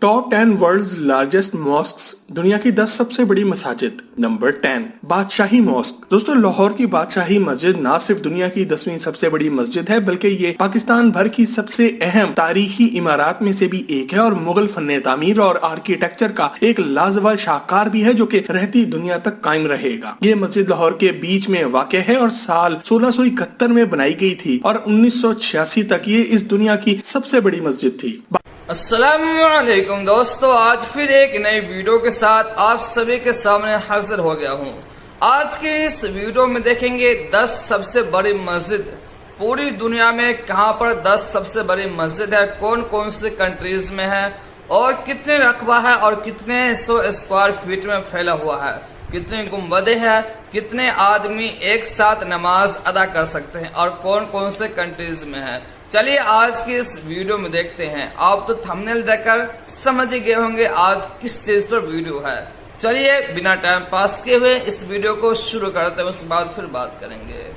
Top 10 world's largest mosques, दुनिया की 10 सबसे बड़ी मसाजिद। नंबर 10, बादशाही मॉस्क। दोस्तों, लाहौर की बादशाही मस्जिद ना सिर्फ दुनिया की 10वीं सबसे बड़ी मस्जिद है, बल्कि ये पाकिस्तान भर की सबसे अहम तारीखी इमारत में से भी एक है और मुगल फन्ने तामीर और आर्किटेक्चर का एक लाजवाब शाहकार भी है, जो कि रहती दुनिया तक कायम रहेगा। ये मस्जिद लाहौर के बीच में वाक़ है और साल 1671 में बनाई गई थी और 1986 तक ये इस दुनिया की सबसे बड़ी मस्जिद थी। अस्सलामुअलैकुम दोस्तों, आज फिर एक नई वीडियो के साथ आप सभी के सामने हाजिर हो गया हूँ। आज के इस वीडियो में देखेंगे 10 सबसे बड़ी मस्जिद। पूरी दुनिया में कहाँ पर 10 सबसे बड़ी मस्जिद है, कौन कौन से कंट्रीज में है और कितने रकबा है और कितने 100 स्क्वायर फीट में फैला हुआ है, कितने गुंबदें हैं, कितने आदमी एक साथ नमाज अदा कर सकते हैं और कौन कौन से कंट्रीज में है। चलिए आज की इस वीडियो में देखते हैं। आप तो थंबनेल देखकर समझ ही गए होंगे आज किस चीज पर वीडियो है। चलिए बिना टाइम पास किए हुए इस वीडियो को शुरू करते हैं, उसके बाद फिर बात करेंगे।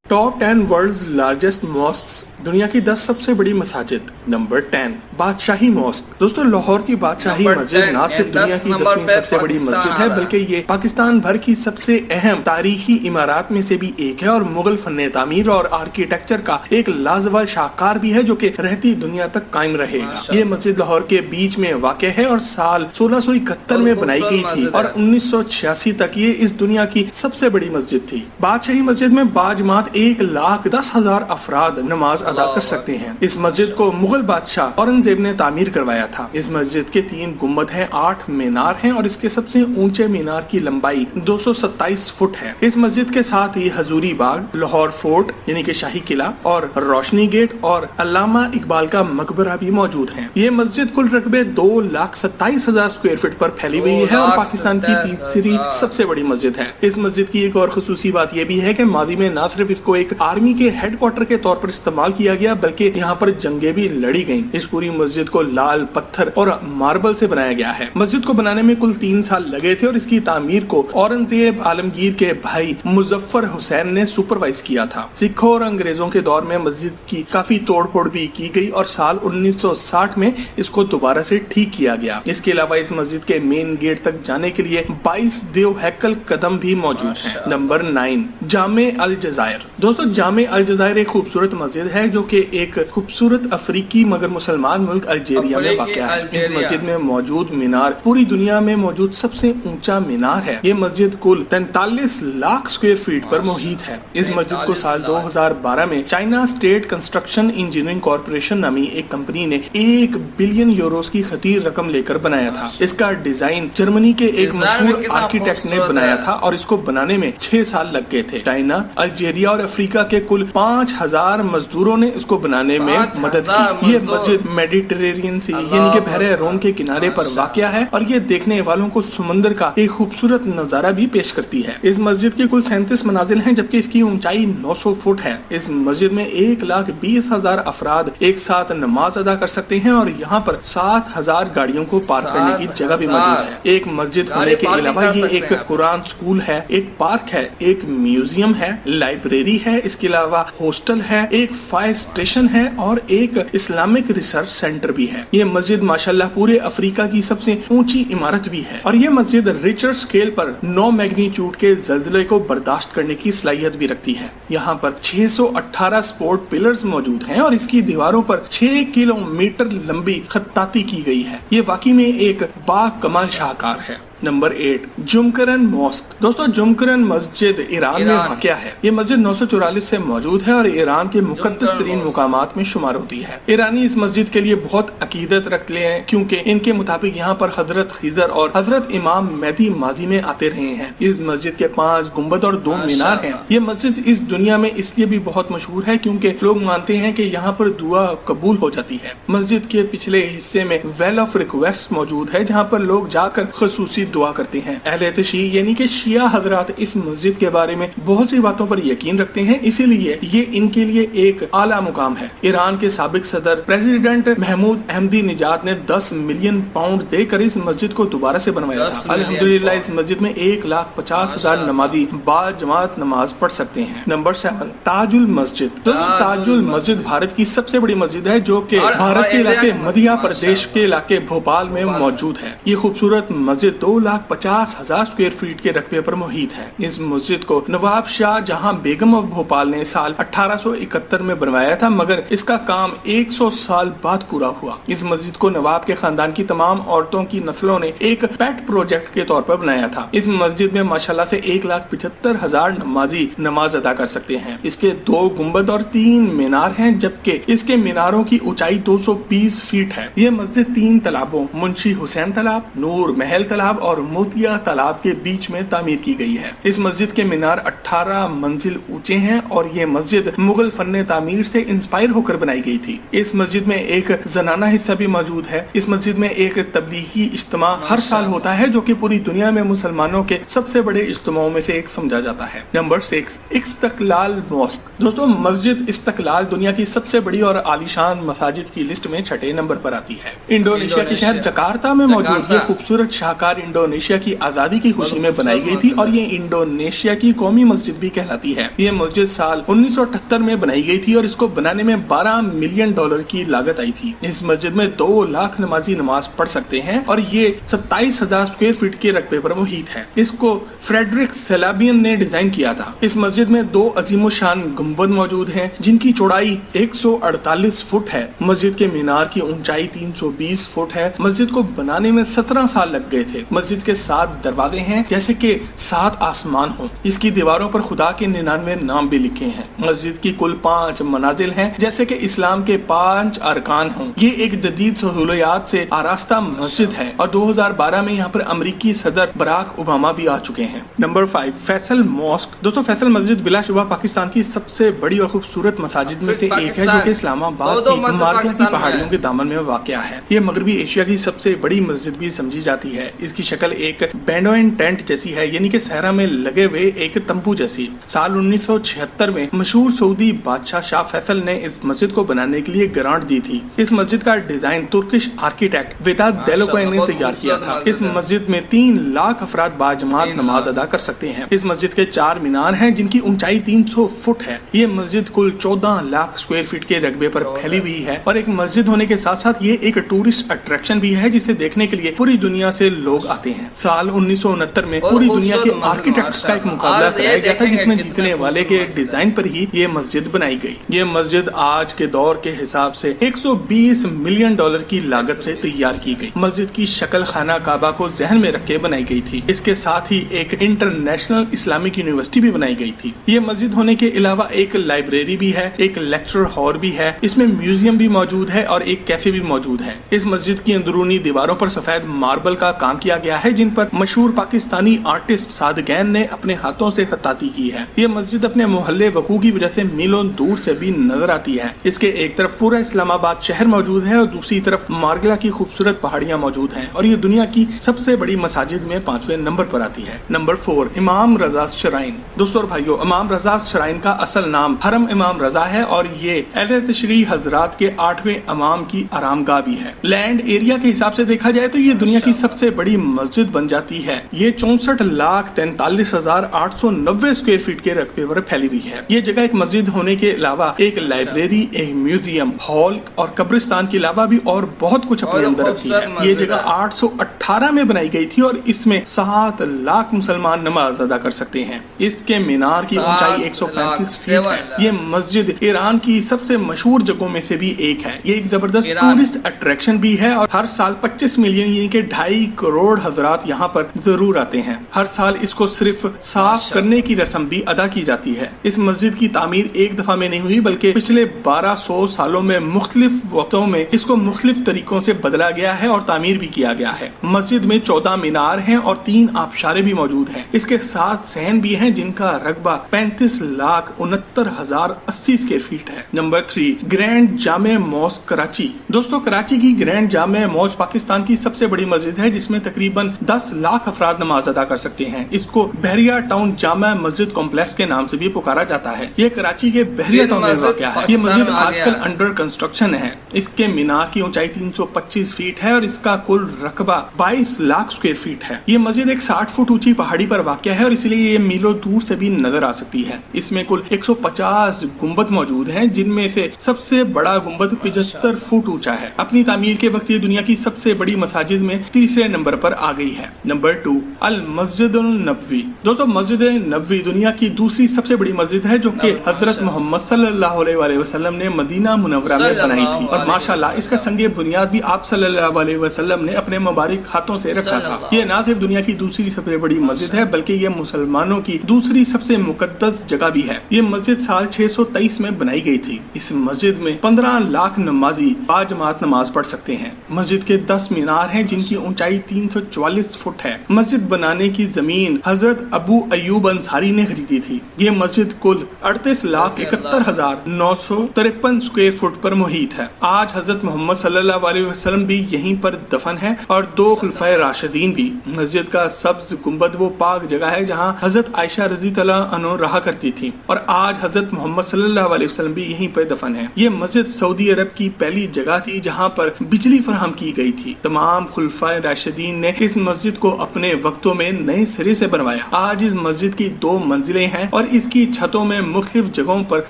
टॉप 10 वर्ल्ड्स लार्जेस्ट मॉस्क्स, दुनिया की 10 सबसे बड़ी मसाजिद। नंबर 10, बादशाही मॉस्क। दोस्तों, लाहौर की बादशाही मस्जिद ना सिर्फ दुनिया की 10वीं सबसे बड़ी मस्जिद है, बल्कि ये पाकिस्तान भर की सबसे अहम तारीखी इमारत में से भी एक है और मुगल फन्ने तामीर और आर्किटेक्चर का एक लाजवाब शाहकार भी है, जो कि रहती दुनिया तक कायम रहेगा। ये मस्जिद लाहौर के बीच में वाक़ है और साल 1671 में बनाई गई थी और 1986 तक ये इस दुनिया की सबसे बड़ी मस्जिद थी। बादशाही मस्जिद में बाजमात 1,10,000 अफराद नमाज अदा कर सकते हैं। इस मस्जिद को मुगल बादशाह औरंगजेब ने तामीर करवाया था। इस मस्जिद के 3 गुम्बद हैं, 8 मीनार हैं और इसके सबसे ऊंचे मीनार की लंबाई 227 फुट है। इस मस्जिद के साथ ही हजूरी बाग, लाहौर फोर्ट यानी कि शाही किला और रोशनी गेट और अल्लामा इकबाल का मकबरा भी मौजूद है। ये मस्जिद कुल रकबे 2,27,000 स्क्वायर फीट पर फैली हुई है और पाकिस्तान की तीसरी सबसे बड़ी मस्जिद है। इस मस्जिद की एक और खुसूसी बात यह भी है कि माजी में न सिर्फ इसको एक आर्मी के हेडक्वार्टर के तौर पर इस्तेमाल किया गया, बल्कि यहाँ पर जंगें भी लड़ी गईं। इस पूरी मस्जिद को लाल पत्थर और मार्बल से बनाया गया है। मस्जिद को बनाने में कुल 3 साल लगे थे और इसकी तामीर को औरंगजेब आलमगीर के भाई मुजफ्फर हुसैन ने सुपरवाइज किया था। सिखों और अंग्रेजों के दौर में मस्जिद की काफी तोड़फोड़ भी की गई और साल 1960 में इसको दोबारा से ठीक किया गया। इसके अलावा इस मस्जिद के मेन गेट तक जाने के लिए 22 देव हैकल कदम भी मौजूद है। नंबर 9, जामे अल जज़ायर। दोस्तों, जामे अल जज़ायर एक खूबसूरत मस्जिद है जो कि एक खूबसूरत अफ्रीकी मगर मुसलमान मुल्क अल्जीरिया में वाक़या है। इस मस्जिद में मौजूद मीनार पूरी दुनिया में मौजूद सबसे ऊंचा मीनार है। ये मस्जिद कुल 43 लाख स्क्वायर फीट पर मुहित है। इस मस्जिद को साल 2012 में China state construction engineering corporation नामी एक कंपनी ने 1 बिलियन यूरोस की खतीर रकम लेकर बनाया था। इसका डिजाइन जर्मनी के एक मशहूर आर्किटेक्ट ने बनाया था और इसको बनाने में 6 साल लग गए थे। चाइना, अल्जीरिया और अफ्रीका के कुल 5,000 मजदूरों ने इसको बनाने में मदद की। ये मस्जिद मेडिटेरेनियन सी यानी कि बहरे रोम के किनारे पर वाक़या है और ये देखने वालों को समुद्र का एक खूबसूरत नजारा भी पेश करती है। इस मस्जिद की कुल 37 मनाजिल हैं, जबकि इसकी ऊंचाई 900 फुट है। इस मस्जिद में 1,20,000 अफराद एक साथ नमाज अदा कर सकते हैं और यहाँ पर 7,000 गाड़ियों को पार्क करने की जगह भी मौजूद है। एक मस्जिद होने के अलावा ये एक कुरान स्कूल है, एक पार्क है, एक म्यूजियम है, लाइब्रेरी है, इसके अलावा हॉस्टल है, एक फायर स्टेशन है और एक इस्लामिक रिसर्च सेंटर भी है। ये मस्जिद माशाल्लाह पूरे अफ्रीका की सबसे ऊंची इमारत भी है और ये मस्जिद रिचर स्केल पर 9 मैग्नीट्यूड के ज़लज़ले को बर्दाश्त करने की सलाहियत भी रखती है। यहाँ पर 618 सपोर्ट पिलर्स मौजूद हैं और इसकी दीवारों पर 6 किलोमीटर लंबी खत्ताती की गई है। ये वाकई में एक बाकमाल शाहकार है। Number 8, Jamkaran mosque. दोस्तों, जुमकरन मस्जिद ईरान में वाक़या है। ये मस्जिद 944 से मौजूद है और ईरान के मुक़द्दस तरीन मुकामात में शुमार होती है। ईरानी इस मस्जिद के लिए बहुत अकीदत रखते हैं क्योंकि इनके मुताबिक यहाँ पर हजरत खिजर और हजरत इमाम मेहदी माजी में आते रहे हैं। इस मस्जिद के 5 गुंबद और 2 मीनार हैं। ये मस्जिद इस दुनिया में इसलिए भी बहुत मशहूर है क्योंकि लोग मानते हैं कि यहाँ पर दुआ कबूल हो जाती है। मस्जिद के पिछले हिस्से में वेल ऑफ रिक्वेस्ट मौजूद है, जहाँ पर लोग जाकर खसूसी दुआ करते हैं। अहले तशय्युअ यानी कि शिया हजरात इस मस्जिद के बारे में बहुत सी बातों पर यकीन रखते हैं, इसीलिए ये इनके लिए एक आला मुकाम है। ईरान के साबिक सदर प्रेसिडेंट महमूद अहमदी निजाद ने 10 मिलियन पाउंड देकर इस मस्जिद को दोबारा से बनवाया था। अल्हम्दुलिल्लाह इस मस्जिद में 1,50,000 नमाजी बाजमात नमाज पढ़ सकते हैं। नंबर 7 ताजुल मस्जिद। ताजुल मस्जिद भारत की सबसे बड़ी मस्जिद है जो कि भारत के इलाके मध्य प्रदेश के इलाके भोपाल में मौजूद है। ये खूबसूरत मस्जिद 2,50,000 स्क्वायर फीट के रकबे पर मुहित है। इस मस्जिद को नवाब शाह जहां बेगम ऑफ भोपाल ने साल 1871 में बनवाया था, मगर इसका काम 100 साल बाद पूरा हुआ। इस मस्जिद को नवाब के खानदान की तमाम औरतों की नस्लों ने एक पेट प्रोजेक्ट के तौर पर बनाया था। इस मस्जिद में माशाल्लाह से 1,75,000 नमाजी नमाज अदा कर सकते हैं। इसके 2 गुंबद और 3 मीनार हैं, जबकि इसके मीनारों की ऊंचाई 220 फीट है। ये मस्जिद 3 तालाबों मुंशी हुसैन तालाब, नूर महल तालाब और मोतिया तालाब के बीच में तामीर की गई है। इस मस्जिद के मीनार 18 मंजिल ऊंचे हैं और ये मस्जिद मुगल फन्ने तामीर से इंस्पायर होकर बनाई गई थी। इस मस्जिद में एक जनाना हिस्सा भी मौजूद है। इस मस्जिद में एक तबलीगी इज्तिमा हर साल होता है जो कि पूरी दुनिया में मुसलमानों के सबसे बड़े इज्तिमाओं में से एक समझा जाता है। Number 6 Istiqlal mosque. दोस्तों मस्जिद इस्तकलाल दुनिया की सबसे बड़ी और आलीशान मसाजिद की लिस्ट में 6ठे नंबर पर आती है। इंडोनेशिया के शहर जकार्ता में मौजूद ये खूबसूरत शाहकार इंडोनेशिया की आजादी की खुशी में बनाई गई थी और ये इंडोनेशिया की कौमी मस्जिद भी कहलाती है। ये मस्जिद साल 1978 में बनाई गई थी और इसको बनाने में $12 मिलियन की लागत आई थी। इस मस्जिद में 2 लाख नमाजी नमाज पढ़ सकते हैं और ये 27,000 स्क्वायर फीट के रकबे पर मुहित है। इसको फ्रेडरिक सेलाबियन ने डिजाइन किया था। इस मस्जिद में 2 अजीमोशान गुंबद मौजूद हैं जिनकी चौड़ाई 148 फुट है। मस्जिद के मीनार की ऊंचाई 320 फुट है। मस्जिद को बनाने में 17 साल लग गए थे। मस्जिद के 7 दरवाजे हैं जैसे कि 7 आसमान हो। इसकी दीवारों पर खुदा के 99 नाम भी लिखे हैं। मस्जिद की कुल 5 मनाजिल हैं जैसे कि इस्लाम के 5 अरकान हों। ये एक जदीद सहूलियात से आरास्ता मस्जिद है और 2012 में यहाँ पर अमेरिकी सदर बराक ओबामा भी आ चुके हैं। Number 5 Faisal mosque. दोस्तों फैसल मस्जिद बिलाशुबा पाकिस्तान की सबसे बड़ी और खूबसूरत मसाजिद में से एक है जो कि इस्लामाबाद की मार्किया की पहाड़ियों के दामन में वाक़या है। ये मगरबी एशिया की सबसे बड़ी मस्जिद भी समझी जाती है। इसकी शक्ल एक बेडोइन टेंट जैसी है, यानी कि सहरा में लगे हुए एक तंबू जैसी। साल 1976 में मशहूर सऊदी बादशाह शाह फैसल ने इस मस्जिद को बनाने के लिए ग्रांट दी थी। इस मस्जिद का डिजाइन तुर्किश आर्किटेक्ट वेदात डेलोकोइन ने तैयार किया था। इस मस्जिद में 3 लाख अफराद बाजमात नमाज अदा कर सकते हैं। इस मस्जिद के 4 मीनार हैं जिनकी ऊंचाई 300 फुट है। ये मस्जिद कुल 14 लाख स्क्वायर फीट के रकबे पर फैली हुई है और एक मस्जिद होने के साथ साथ ये एक टूरिस्ट अट्रैक्शन भी है जिसे देखने के लिए पूरी दुनिया से लोग आते हैं। साल 1969 में पूरी दुनिया के आर्किटेक्ट्स का एक मुकाबला कराया गया था जिसमें जीतने वाले के डिजाइन पर ही ये मस्जिद बनाई गई। ये मस्जिद आज के दौर के हिसाब से $120 मिलियन की लागत से तैयार की गई। मस्जिद की शक्ल खाना काबा को जहन में रख के बनाई गई थी। इसके साथ ही एक इंटरनेशनल इस्लामिक यूनिवर्सिटी भी बनाई गई थी। ये मस्जिद होने के अलावा एक लाइब्रेरी भी है, एक लेक्चर हॉल भी है, इसमें म्यूजियम भी मौजूद है और एक कैफे भी मौजूद है। इस मस्जिद की अंदरूनी दीवारों पर सफेद मार्बल का काम किया गया है जिन पर मशहूर पाकिस्तानी आर्टिस्ट सादगैन ने अपने हाथों से खत्ताती की है। ये मस्जिद अपने मोहल्ले वकू की वजह से मीलों दूर से भी नजर आती है। इसके एक तरफ पूरा इस्लामाबाद शहर मौजूद है और दूसरी तरफ मार्गला की खूबसूरत पहाड़ियां मौजूद हैं और ये दुनिया की सबसे बड़ी मसाजिद में 5वें नंबर पर आती है। नंबर 4 इमाम रजा श्राइन। दोस्तों और भाइयों, इमाम रजा श्राइन का असल नाम हरम इमाम रजा है और ये अहले तशरीह हजरात के 8वें इमाम की आरामगाह भी है। लैंड एरिया के हिसाब से देखा जाए तो ये दुनिया की सबसे बड़ी मस्जिद बन जाती है। ये 64,43,890 स्क्वायर फीट के रकबे पर फैली हुई है। ये जगह एक मस्जिद होने के अलावा एक लाइब्रेरी, एक म्यूजियम, हॉल और कब्रिस्तान के अलावा भी और बहुत कुछ अपने अंदर रखती है। ये जगह 818 में बनाई गई थी और इसमें 7 लाख मुसलमान नमाज अदा कर सकते हैं। इसके मीनार की ऊंचाई 135 फीट है। ये मस्जिद ईरान की सबसे मशहूर जगहों में से भी एक है। ये एक जबरदस्त टूरिस्ट अट्रैक्शन भी है और हर साल 25 मिलियन यानी कि 2.5 करोड़ हजरात यहाँ पर जरूर आते हैं। हर साल इसको सिर्फ साफ करने की रस्म भी अदा की जाती है। इस मस्जिद की तामीर एक दफा में नहीं हुई बल्कि पिछले 1200 सालों में मुख्तलिफ वक्तों में इसको मुख्तलिफ तरीकों से बदला गया है और तामीर भी किया गया है। मस्जिद में 14 मीनार हैं और 3 आबशारे भी मौजूद हैं। इसके 7 सहन भी हैं जिनका रकबा 35,69,080 स्क्वायर फीट है। नंबर 3 ग्रैंड जामे मॉस्क कराची। दोस्तों कराची की ग्रैंड जामे मॉस्क पाकिस्तान की सबसे बड़ी मस्जिद है जिसमें तकरीबन तकरीबन 10 लाख अफराद नमाज अदा कर सकते हैं। इसको बहरिया टाउन जामा मस्जिद कॉम्प्लेक्स के नाम से भी पुकारा जाता है। ये कराची के बहरिया टाउन में वाक़या है। ये मस्जिद आजकल अंडर कंस्ट्रक्शन है। इसके मीनार की ऊंचाई 325 फीट है और इसका कुल रकबा 22 लाख स्क्वायर फीट है। ये मस्जिद एक 60 फुट ऊंची पहाड़ी पर वाक़या है और इसलिए ये मीलों दूर से भी नजर आ सकती है। इसमें कुल 150 गुंबद मौजूद हैं, जिनमें से सबसे बड़ा गुंबद 75 फुट ऊंचा है। अपनी तामीर के वक्त ये दुनिया की सबसे बड़ी मसाजिद में तीसरे नंबर पर आ गई है। नंबर 2, अल मस्जिद नबवी। दोस्तों, मस्जिद नबवी दुनिया की दूसरी सबसे बड़ी मस्जिद है, जो कि हजरत मोहम्मद सल्लल्लाहु अलैहि वसल्लम ने मदीना मुनव्वरा में बनाई थी और माशाल्लाह इसका संगे बुनियाद भी आप सल्लल्लाहु अलैहि वसल्लम ने अपने मुबारक हाथों से रखा था। ये ना सिर्फ दुनिया की दूसरी सबसे बड़ी मस्जिद है, बल्कि ये मुसलमानों की दूसरी सबसे मुकद्दस जगह भी है। ये मस्जिद साल 623 में बनाई गई थी। इस मस्जिद में 15 लाख नमाजी बाजमात नमाज पढ़ सकते हैं। मस्जिद के 10 मीनार हैं, जिनकी ऊंचाई 344 फुट है। मस्जिद बनाने की जमीन हजरत अबू अयूब अंसारी ने खरीदी थी। ये मस्जिद कुल 38,71,953 स्क्वायर फुट पर मुहित है। आज हजरत मोहम्मद सल्लल्लाहु अलैहि वसल्लम भी यहीं पर दफन है और 2 खुलफाए राशिदीन भी। मस्जिद का सब्ज गुंबद वो पाक जगह है जहाँ हजरत आयशा रजी अल्लाह अन्हा रहा करती थी और आज हजरत मोहम्मद सल्लल्लाहु अलैहि वसल्लम भी यहीं पर दफन है। ये मस्जिद सऊदी अरब की पहली जगह थी जहाँ पर बिजली फराहम की गई थी। तमाम खुलफाए राशिदीन ने इस मस्जिद को अपने वक्तों में नए सिरे से बनवाया। आज इस मस्जिद की 2 मंजिलें हैं और इसकी छतों में मुख्तलिफ जगहों पर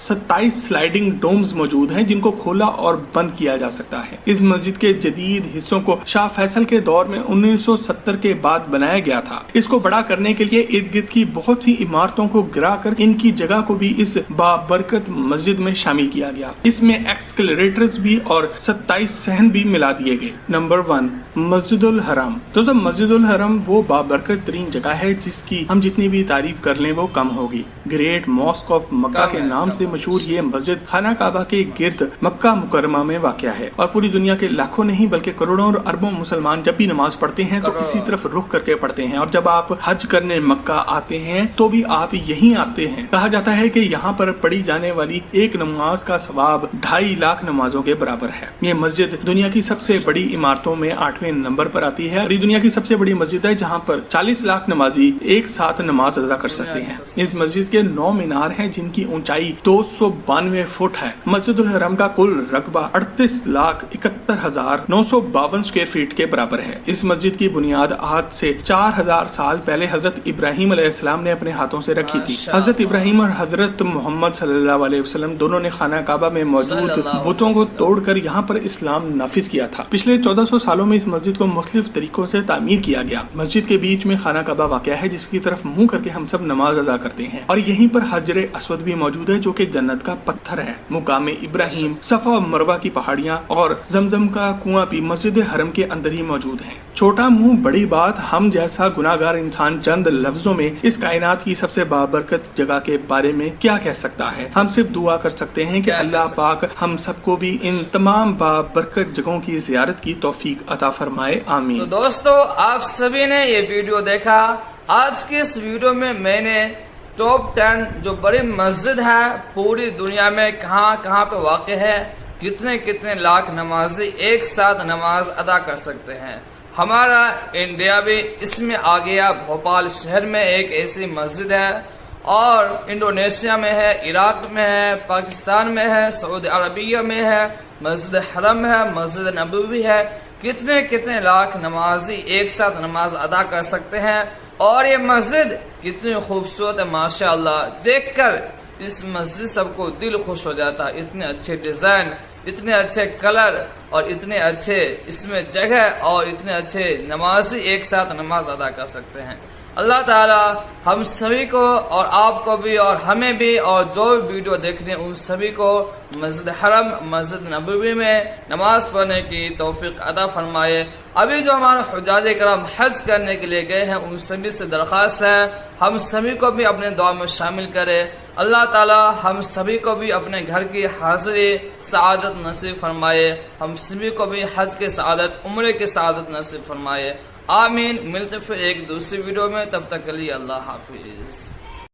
27 स्लाइडिंग डोम्स मौजूद हैं, जिनको खोला और बंद किया जा सकता है। इस मस्जिद के जदीद हिस्सों को शाह फैसल के दौर में 1970 के बाद बनाया गया था। इसको बड़ा करने के लिए इर्द गिर्द की बहुत सी इमारतों को गिरा कर इनकी जगह को भी इस बाबरकत मस्जिद में शामिल किया गया। इसमें एक्सकलेटर्स भी और 27 सहन भी मिला दिए गए। नंबर 1, मस्जिदुल हरम। दोस्तों, मस्जिदुल हरम वो बाबरकत तरीन जगह है जिसकी हम जितनी भी तारीफ कर लें वो कम होगी। ग्रेट मॉस्क ऑफ मक्का के नाम से मशहूर ये मस्जिद खाना काबा के गिर्द मक्का मुकरमा में वाक़या है और पूरी दुनिया के लाखों नहीं बल्कि करोड़ों और अरबों मुसलमान जब भी नमाज पढ़ते हैं तो इसी तरफ रुख करके पढ़ते हैं और जब आप हज करने मक्का आते हैं तो भी आप यहीं आते हैं। कहा जाता है कि यहाँ पर पढ़ी जाने वाली एक नमाज का सवाब 2.5 लाख नमाजों के बराबर है। ये मस्जिद दुनिया की सबसे बड़ी इमारतों में 8वें नंबर पर आती है और ये दुनिया की सबसे बड़ी मस्जिद है जहाँ पर 40 लाख नमाजी एक साथ नमाज अदा कर सकते हैं। इस मस्जिद के 9 मीनार हैं, जिनकी ऊंचाई 292 फुट है। मस्जिदुल हरम का कुल रकबा 38,71,952 स्क्वायर फीट के बराबर है। इस मस्जिद की बुनियाद आज से 4000 साल पहले हजरत इब्राहिम अलैहिस्सलाम ने अपने हाथों से रखी थी। हजरत इब्राहिम और हजरत मोहम्मद सल्लल्लाहु अलैहि वसल्लम दोनों ने खाना काबा में मौजूद बुतों को तोड़कर यहाँ पर इस्लाम नाफिज किया था। पिछले 1400 सालों में इस मस्जिद को मुख्तलिफ तरीकों से तामीर किया गया। मस्जिद के बीच में खाना काबा वाक़या है, जिसकी तरफ मुंह करके हम सब नमाज अदा करते हैं और यहीं पर हजरे अस्वद भी मौजूद है, जो कि जन्नत का पत्थर है। मुकामे इब्राहिम, सफा और मरवा की पहाड़ियाँ और जमजम का कुआं भी मस्जिद हरम के अंदर ही मौजूद है। छोटा मुंह बड़ी बात, हम जैसा गुनाहगार इंसान चंद लफ्जों में इस कायनात की सबसे बाबरकत जगह के बारे में क्या कह सकता है। हम सिर्फ दुआ कर सकते हैं कि अल्लाह पाक हम सबको भी इन तमाम बाबरकत जगहों की जियारत की तौफीक अता फरमाए, आमीन। तो दोस्तों, आप सभी ने ये वीडियो देखा। आज के इस वीडियो में मैंने टॉप 10 जो बड़ी मस्जिद है पूरी दुनिया में कहाँ पे वाक़ है, कितने लाख नमाजी एक साथ नमाज अदा कर सकते हैं। हमारा इंडिया भी इसमें आ गया। भोपाल शहर में एक ऐसी मस्जिद है और इंडोनेशिया में है, इराक में है, पाकिस्तान में है, सऊदी अरबिया में है, मस्जिद हरम है, मस्जिद नबवी है। कितने लाख नमाजी एक साथ नमाज अदा कर सकते हैं और ये मस्जिद कितनी खूबसूरत है माशाअल्लाह। देखकर इस मस्जिद सबको दिल खुश हो जाता है। इतने अच्छे डिजाइन, इतने अच्छे कलर और इतने अच्छे इसमें जगह और इतने अच्छे नमाजी एक साथ नमाज अदा कर सकते हैं। अल्लाह ताला हम सभी को और आपको भी और हमें भी और जो भी वीडियो देखने उन सभी को मस्जिद हरम, मस्जिद नबवी में नमाज पढ़ने की तौफीक अता फरमाए। अभी जो हमारे हुज्जाज करम हज करने के लिए गए हैं उन सभी से दरख्वास्त है हम सभी को भी अपने दुआ में शामिल करें। अल्लाह ताला हम सभी को भी अपने घर की हाजिरी सआदत नसीब फरमाए। हम सभी को भी हज के सआदत, उम्रे के सआदत नसीब फरमाए, आमीन। मिलते फिर एक दूसरी वीडियो में, तब तक के लिए अल्लाह हाफिज।